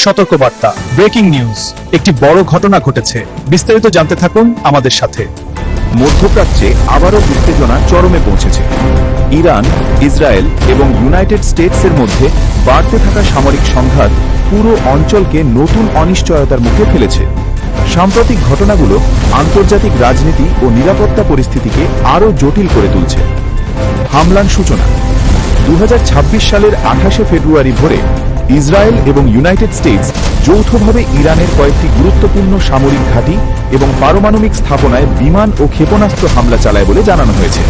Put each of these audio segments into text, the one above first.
সতর্কবার্তা, breaking news, একটি বড় ঘটনা ঘটেছে। বিস্তারিত জানতে থাকুন আমাদের সাথে। মধ্যপ্রাচ্যে আবারও উত্তেজনা চরমে পৌঁছেছে। ইরান, ইসরায়েল এবং ইউনাইটেড স্টেটসের মধ্যে বাড়তে থাকা সামরিক সংঘাত পুরো অঞ্চলকে নতুন অনিশ্চয়তার মুখে ফেলেছে। সাম্প্রতিক ঘটনাগুলো আন্তর্জাতিক রাজনীতি ও নিরাপত্তা পরিস্থিতিকে আরও জটিল করে তুলছে। হামলার সূচনা 2026 সালের 28শে ফেব্রুয়ারি ভোরে ইসরায়েল এবং ইউনাইটেড স্টেটস যৌথভাবে ইরানের কয়েকটি গুরুত্বপূর্ণ সামরিক ঘাঁটি এবং পারমাণবিক স্থাপনায় বিমান ও ক্ষেপণাস্ত্র হামলা চালায় বলে জানানো হয়েছে।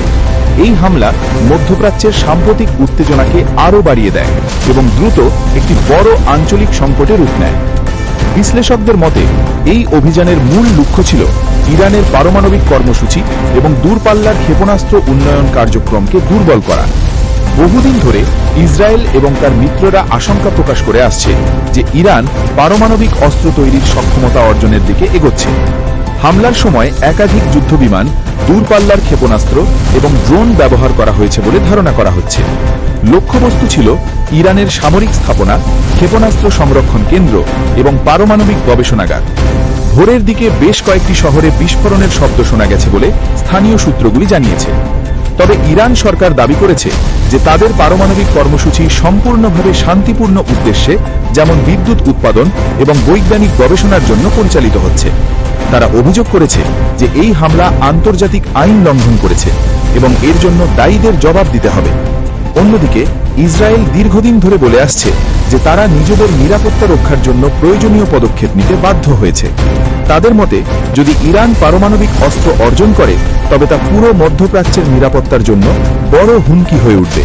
এই হামলা মধ্যপ্রাচ্যের সাম্প্রতিক উত্তেজনাকে আরও বাড়িয়ে দেয় এবং দ্রুত একটি বড় আঞ্চলিক সংকটে রূপ নেয়। বিশ্লেষকদের মতে এই অভিযানের মূল লক্ষ্য ছিল ইরানের পারমাণবিক কর্মসূচি এবং দূরপাল্লার ক্ষেপণাস্ত্র উন্নয়ন কার্যক্রমকে দুর্বল করা। বহুদিন ধরে ইসরায়েল এবং তার মিত্ররা আশঙ্কা প্রকাশ করে আসছে যে ইরান পারমাণবিক অস্ত্র তৈরির সক্ষমতা অর্জনের দিকে এগোচ্ছে। হামলার সময় একাধিক যুদ্ধবিমান, দূরপাল্লার ক্ষেপণাস্ত্র এবং ড্রোন ব্যবহার করা হয়েছে বলে ধারণা করা হচ্ছে। লক্ষ্যবস্তু ছিল ইরানের সামরিক স্থাপনা, ক্ষেপণাস্ত্র সংরক্ষণ কেন্দ্র এবং পারমাণবিক গবেষণাগার। ভোরের দিকে বেশ কয়েকটি শহরে বিস্ফোরণের শব্দ শোনা গেছে বলে স্থানীয় সূত্রগুলি জানিয়েছে। তবে ইরান সরকার দাবি করেছে যে তাদের পারমাণবিক কর্মসূচি সম্পূর্ণভাবে শান্তিপূর্ণ উদ্দেশ্যে, যেমন বিদ্যুৎ উৎপাদন এবং বৈজ্ঞানিক গবেষণার জন্য পরিচালিত হচ্ছে। তারা অভিযোগ করেছে যে এই হামলা আন্তর্জাতিক আইন লঙ্ঘন করেছে এবং এর জন্য দায়ীদের জবাব দিতে হবে। অন্যদিকে ইসরায়েল দীর্ঘদিন ধরে বলে আসছে যে তারা নিজেদের নিরাপত্তা রক্ষার জন্য প্রয়োজনীয় পদক্ষেপ নিতে বাধ্য হয়েছে। তাদের মতে, যদি ইরান পারমাণবিক অস্ত্র অর্জন করে তবে তা পুরো মধ্যপ্রাচ্যের নিরাপত্তার জন্য বড় হুমকি হয়ে উঠবে।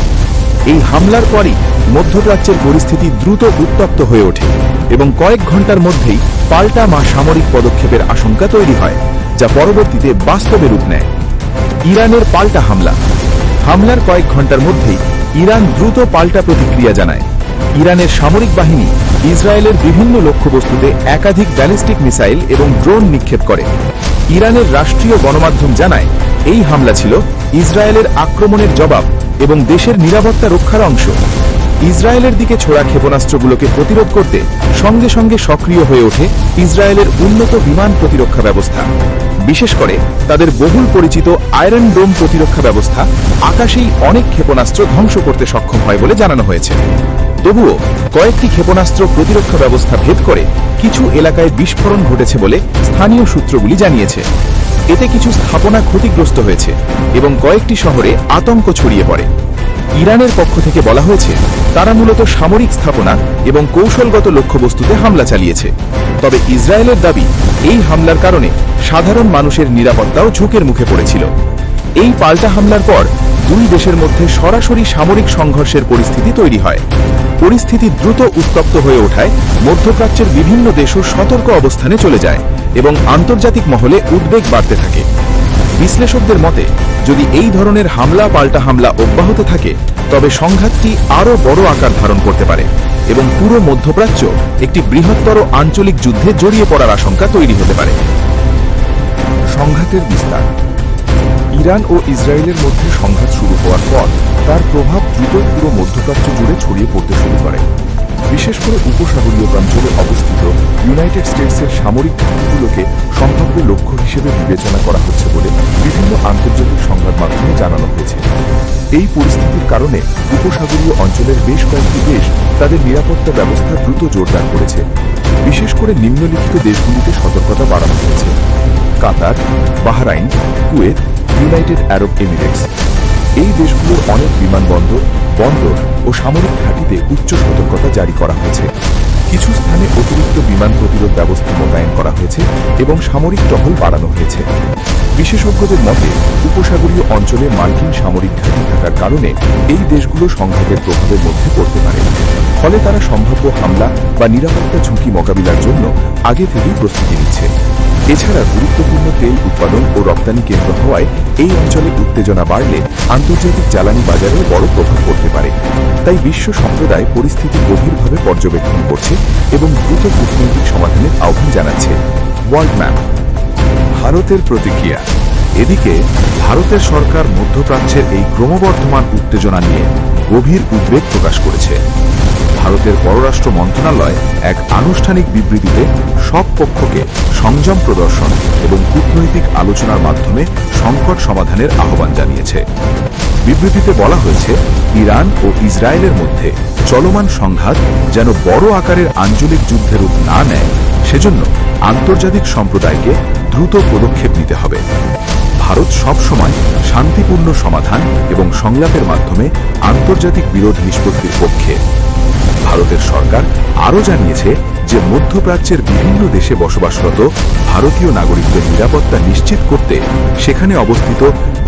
এই হামলার পরই মধ্যপ্রাচ্যের পরিস্থিতি দ্রুত উত্তপ্ত হয়ে ওঠে এবং কয়েক ঘন্টার মধ্যেই পাল্টা সামরিক পদক্ষেপের আশঙ্কা তৈরি হয়, যা পরবর্তীতে বাস্তবে রূপ নেয়। ইরানের পাল্টা হামলা। হামলার কয়েক ঘন্টার মধ্যেই ইরান দ্রুত পাল্টা প্রতিক্রিয়া জানায়। ইরানের সামরিক বাহিনী ইসরায়েলের বিভিন্ন লক্ষ্যবস্তুতে একাধিক ব্যালিস্টিক মিসাইল এবং ড্রোন নিক্ষেপ করে। ইরানের রাষ্ট্রীয় গণমাধ্যম জানায় এই হামলা ছিল ইসরায়েলের আক্রমণের জবাব এবং দেশের নিরাপত্তা রক্ষার অংশ। ইসরায়েলের দিকে ছোড়া ক্ষেপণাস্ত্রগুলোকে প্রতিরোধ করতে সঙ্গে সঙ্গে সক্রিয় হয়ে ওঠে ইসরায়েলের উন্নত বিমান প্রতিরক্ষা ব্যবস্থা। বিশেষ করে তাদের বহুল পরিচিত আয়রন ডোম প্রতিরক্ষা ব্যবস্থা আকাশেই অনেক ক্ষেপণাস্ত্র ধ্বংস করতে সক্ষম হয় বলে জানানো হয়েছে। তবুও কয়েকটি ক্ষেপণাস্ত্র প্রতিরক্ষা ব্যবস্থা ভেদ করে কিছু এলাকায় বিস্ফোরণ ঘটেছে বলে স্থানীয় সূত্রগুলি জানিয়েছে। এতে কিছু স্থাপনা ক্ষতিগ্রস্ত হয়েছে এবং কয়েকটি শহরে আতঙ্ক ছড়িয়ে পড়ে। ইরানের পক্ষ থেকে বলা হয়েছে তারা মূলত সামরিক স্থাপনা এবং কৌশলগত লক্ষ্যবস্তুতে হামলা চালিয়েছে। তবে ইসরায়েলের দাবি এই হামলার কারণে সাধারণ মানুষের নিরাপত্তাও ঝুঁকির মুখে পড়েছিল। এই পাল্টা হামলার পর দুই দেশের মধ্যে সরাসরি সামরিক সংঘর্ষের পরিস্থিতি তৈরি হয়। পরিস্থিতি দ্রুত উত্তপ্ত হয়ে ওঠায় মধ্যপ্রাচ্যের বিভিন্ন দেশও সতর্ক অবস্থানে চলে যায় এবং আন্তর্জাতিক মহলে উদ্বেগ বাড়তে থাকে। বিশ্লেষকদের মতে, যদি এই ধরনের হামলা পাল্টা হামলা অব্যাহত থাকে তবে সংঘাতটি আরও বড় আকার ধারণ করতে পারে এবং পুরো মধ্যপ্রাচ্য একটি বৃহত্তর আঞ্চলিক যুদ্ধে জড়িয়ে পড়ার আশঙ্কা তৈরি হতে পারে। সংঘাতের বিস্তার। ইরান ও ইসরায়েলের মধ্যে সংঘাত শুরু হওয়ার পর তার প্রভাব দ্রুত পুরো মধ্যপ্রাচ্য জুড়ে ছড়িয়ে পড়তে শুরু করে। বিশেষ করে উপসাগরীয় অঞ্চলে অবস্থিত ইউনাইটেড স্টেটসের সামরিক ঘাঁটিগুলোকে সম্ভাব্য লক্ষ্য হিসেবে বিবেচনা করা হচ্ছে বলে বিভিন্ন আন্তর্জাতিক সংবাদ মাধ্যমে জানানো হয়েছে। এই পরিস্থিতির কারণে উপসাগরীয় অঞ্চলের বেশ কয়েকটি দেশ তাদের নিরাপত্তা ব্যবস্থা দ্রুত জোরদার করেছে। বিশেষ করে নিম্নলিখিত দেশগুলিতে সতর্কতা বাড়ানো হয়েছে: Qatar, Bahrain, Kuwait, United Arab Emirates. এই দেশগুলোর অনেক বিমানবন্দর, বন্দর ও সামরিক ঘাঁটিতে উচ্চ সতর্কতা জারি করা হয়েছে। কিছু স্থানে অতিরিক্ত বিমান প্রতিরোধ ব্যবস্থা মোতায়েন করা হয়েছে এবং সামরিক টহল বাড়ানো হয়েছে। বিশেষজ্ঞদের মতে, উপসাগরীয় অঞ্চলে মার্কিন সামরিক ঘাঁটি থাকার কারণে এই দেশগুলো সংঘাতের প্রভাবের মধ্যে পড়তে পারে। ফলে তারা সম্ভাব্য হামলা বা নিরাপত্তা ঝুঁকি মোকাবিলার জন্য আগে থেকেই প্রস্তুতি নিচ্ছে। এছাড়া গুরুত্বপূর্ণ তেল উৎপাদন ও রপ্তানি কেন্দ্র হওয়ায় এই অঞ্চলে উত্তেজনা বাড়লে আন্তর্জাতিক জ্বালানি বাজারেও বড় প্রভাব পড়তে পারে। তাই বিশ্ব সম্প্রদায় পরিস্থিতি গভীরভাবে পর্যবেক্ষণ করছে এবং দ্রুত কূটনৈতিক সমাধানের আহ্বান জানাচ্ছে। World map. ভারতের প্রতিক্রিয়া। এদিকে ভারতের সরকার মধ্যপ্রাচ্যের এই ক্রমবর্ধমান উত্তেজনা নিয়ে গভীর উদ্বেগ প্রকাশ করেছে। ভারতের পররাষ্ট্র মন্ত্রণালয় এক আনুষ্ঠানিক বিবৃতিতে সব পক্ষকে সংযম প্রদর্শন এবং কূটনৈতিক আলোচনার মাধ্যমে সংকট সমাধানের আহ্বান জানিয়েছে। বিবৃতিতে বলা হয়েছে, ইরান ও ইসরায়েলের মধ্যে চলমান সংঘাত যেন বড় আকারের আঞ্চলিক যুদ্ধের রূপ না নেয়, সেজন্য আন্তর্জাতিক সম্প্রদায়কে দ্রুত পদক্ষেপ নিতে হবে। ভারত সবসময় শান্তিপূর্ণ সমাধান এবং সংলাপের মাধ্যমে আন্তর্জাতিক বিরোধ নিষ্পত্তির পক্ষে। ভারতের সরকার আরও জানিয়েছে যে মধ্যপ্রাচ্যের বিভিন্ন দেশে বসবাসরত ভারতীয় নাগরিকদের নিরাপত্তা নিশ্চিত করতে সেখানে অবস্থিত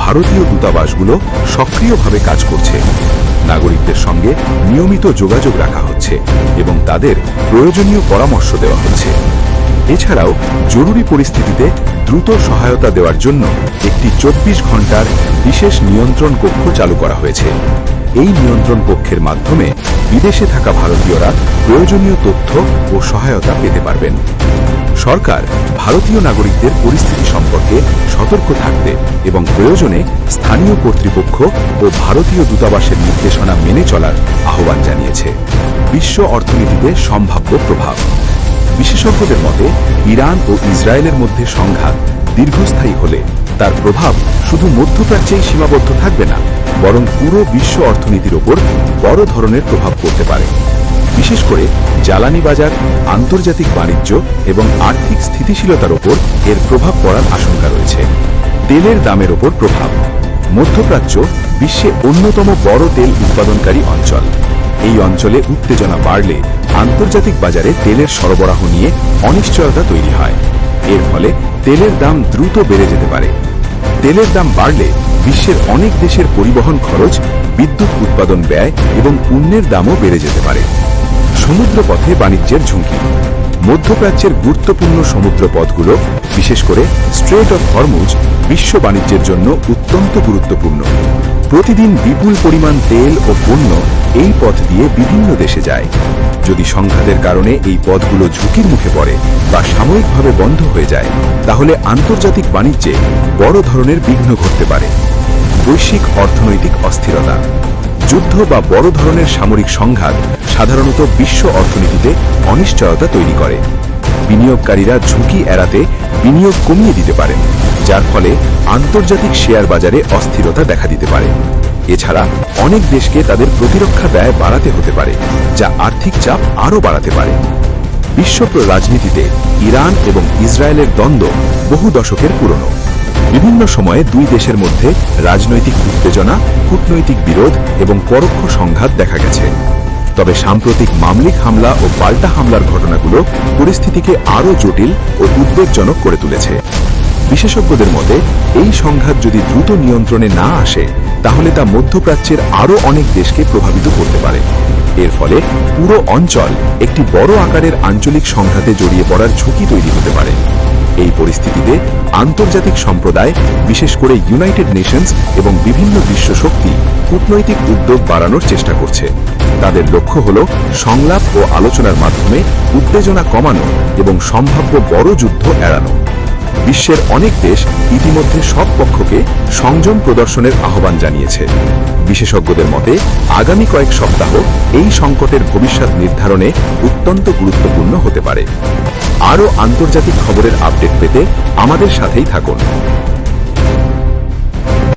ভারতীয় দূতাবাসগুলো সক্রিয়ভাবে কাজ করছে। নাগরিকদের সঙ্গে নিয়মিত যোগাযোগ রাখা হচ্ছে এবং তাদের প্রয়োজনীয় পরামর্শ দেওয়া হচ্ছে। এছাড়াও জরুরি পরিস্থিতিতে দ্রুত সহায়তা দেওয়ার জন্য একটি 24 ঘন্টার বিশেষ নিয়ন্ত্রণ কক্ষ চালু করা হয়েছে। এই নিয়ন্ত্রণ কক্ষের মাধ্যমে বিদেশে থাকা ভারতীয়রা প্রয়োজনীয় তথ্য ও সহায়তা পেতে পারবেন। সরকার ভারতীয় নাগরিকদের পরিস্থিতি সম্পর্কে সতর্ক থাকতে এবং প্রয়োজনে স্থানীয় কর্তৃপক্ষ ও ভারতীয় দূতাবাসের নির্দেশনা মেনে চলার আহ্বান জানিয়েছে। বিশ্ব অর্থনীতিতে সম্ভাব্য প্রভাব। বিশেষজ্ঞদের মতে, ইরান ও ইসরায়েলের মধ্যে সংঘাত দীর্ঘস্থায়ী হলে তার প্রভাব শুধু মধ্যপ্রাচ্যেই সীমাবদ্ধ থাকবে না, বরং পুরো বিশ্ব অর্থনীতির ওপর বড় ধরনের প্রভাব পড়তে পারে। বিশেষ করে জ্বালানি বাজার, আন্তর্জাতিক বাণিজ্য এবং আর্থিক স্থিতিশীলতার ওপর এর প্রভাব পড়ার আশঙ্কা রয়েছে। তেলের দামের ওপর প্রভাব। মধ্যপ্রাচ্য বিশ্বে অন্যতম বড় তেল উৎপাদনকারী অঞ্চল। এই অঞ্চলে উত্তেজনা বাড়লে আন্তর্জাতিক বাজারে তেলের সরবরাহ নিয়ে অনিশ্চয়তা তৈরি হয়। এর ফলে তেলের দাম দ্রুত বেড়ে যেতে পারে। তেলের দাম বাড়লে বিশ্বের অনেক দেশের পরিবহন খরচ, বিদ্যুৎ উৎপাদন ব্যয় এবং পণ্যের দামও বেড়ে যেতে পারে। সমুদ্রপথে বাণিজ্যের ঝুঁকি। মধ্যপ্রাচ্যের গুরুত্বপূর্ণ সমুদ্রপথগুলো, বিশেষ করে স্ট্রেট অফ হরমুজ, বিশ্ব বাণিজ্যের জন্য অত্যন্ত গুরুত্বপূর্ণ। প্রতিদিন বিপুল পরিমাণ তেল ও পণ্য এই পথ দিয়ে বিভিন্ন দেশে যায়। যদি সংঘাতের কারণে এই পথগুলো ঝুঁকির মুখে পড়ে বা সাময়িকভাবে বন্ধ হয়ে যায়, তাহলে আন্তর্জাতিক বাণিজ্যে বড় ধরনের বিঘ্ন ঘটতে পারে। বৈশ্বিক অর্থনৈতিক অস্থিরতা। যুদ্ধ বা বড় ধরনের সামরিক সংঘাত সাধারণত বিশ্ব অর্থনীতিতে অনিশ্চয়তা তৈরি করে। বিনিয়োগকারীরা ঝুঁকি এড়াতে বিনিয়োগ কমিয়ে দিতে পারেন, যার ফলে আন্তর্জাতিক শেয়ার বাজারে অস্থিরতা দেখা দিতে পারে। এছাড়া অনেক দেশকে তাদের প্রতিরক্ষা ব্যয় বাড়াতে হতে পারে, যা আর্থিক চাপ আরও বাড়াতে পারে। বিশ্ব রাজনীতিতে ইরান এবং ইসরায়েলের দ্বন্দ্ব বহু দশকের পুরনো। বিভিন্ন সময়ে দুই দেশের মধ্যে রাজনৈতিক উত্তেজনা, কূটনৈতিক বিরোধ এবং পরোক্ষ সংঘাত দেখা গেছে। তবে সাম্প্রতিক মামলিক হামলা ও পাল্টা হামলার ঘটনাগুলো পরিস্থিতিকে আরও জটিল ও উদ্বেগজনক করে তুলেছে। বিশেষজ্ঞদের মতে, এই সংঘাত যদি দ্রুত নিয়ন্ত্রণে না আসে, তাহলে তা মধ্যপ্রাচ্যের আরও অনেক দেশকে প্রভাবিত করতে পারে। এর ফলে পুরো অঞ্চল একটি বড় আকারের আঞ্চলিক সংঘাতে জড়িয়ে পড়ার ঝুঁকি তৈরি হতে পারে। এই পরিস্থিতিতে আন্তর্জাতিক সম্প্রদায়, বিশেষ করে ইউনাইটেড নেশনস এবং বিভিন্ন বিশ্ব শক্তি কূটনৈতিক উদ্যোগ বাড়ানোর চেষ্টা করছে। তাদের লক্ষ্য হল সংলাপ ও আলোচনার মাধ্যমে উত্তেজনা কমানো এবং সম্ভাব্য বড় যুদ্ধ এড়ানো। বিশ্বের অনেক দেশ ইতিমধ্যে সব পক্ষকে সংযম প্রদর্শনের আহ্বান জানিয়েছে। বিশেষজ্ঞদের মতে, আগামী কয়েক সপ্তাহ এই সংকটের ভবিষ্যৎ নির্ধারণে অত্যন্ত গুরুত্বপূর্ণ হতে পারে। আরও আন্তর্জাতিক খবরের আপডেট পেতে আমাদের সাথেই থাকুন।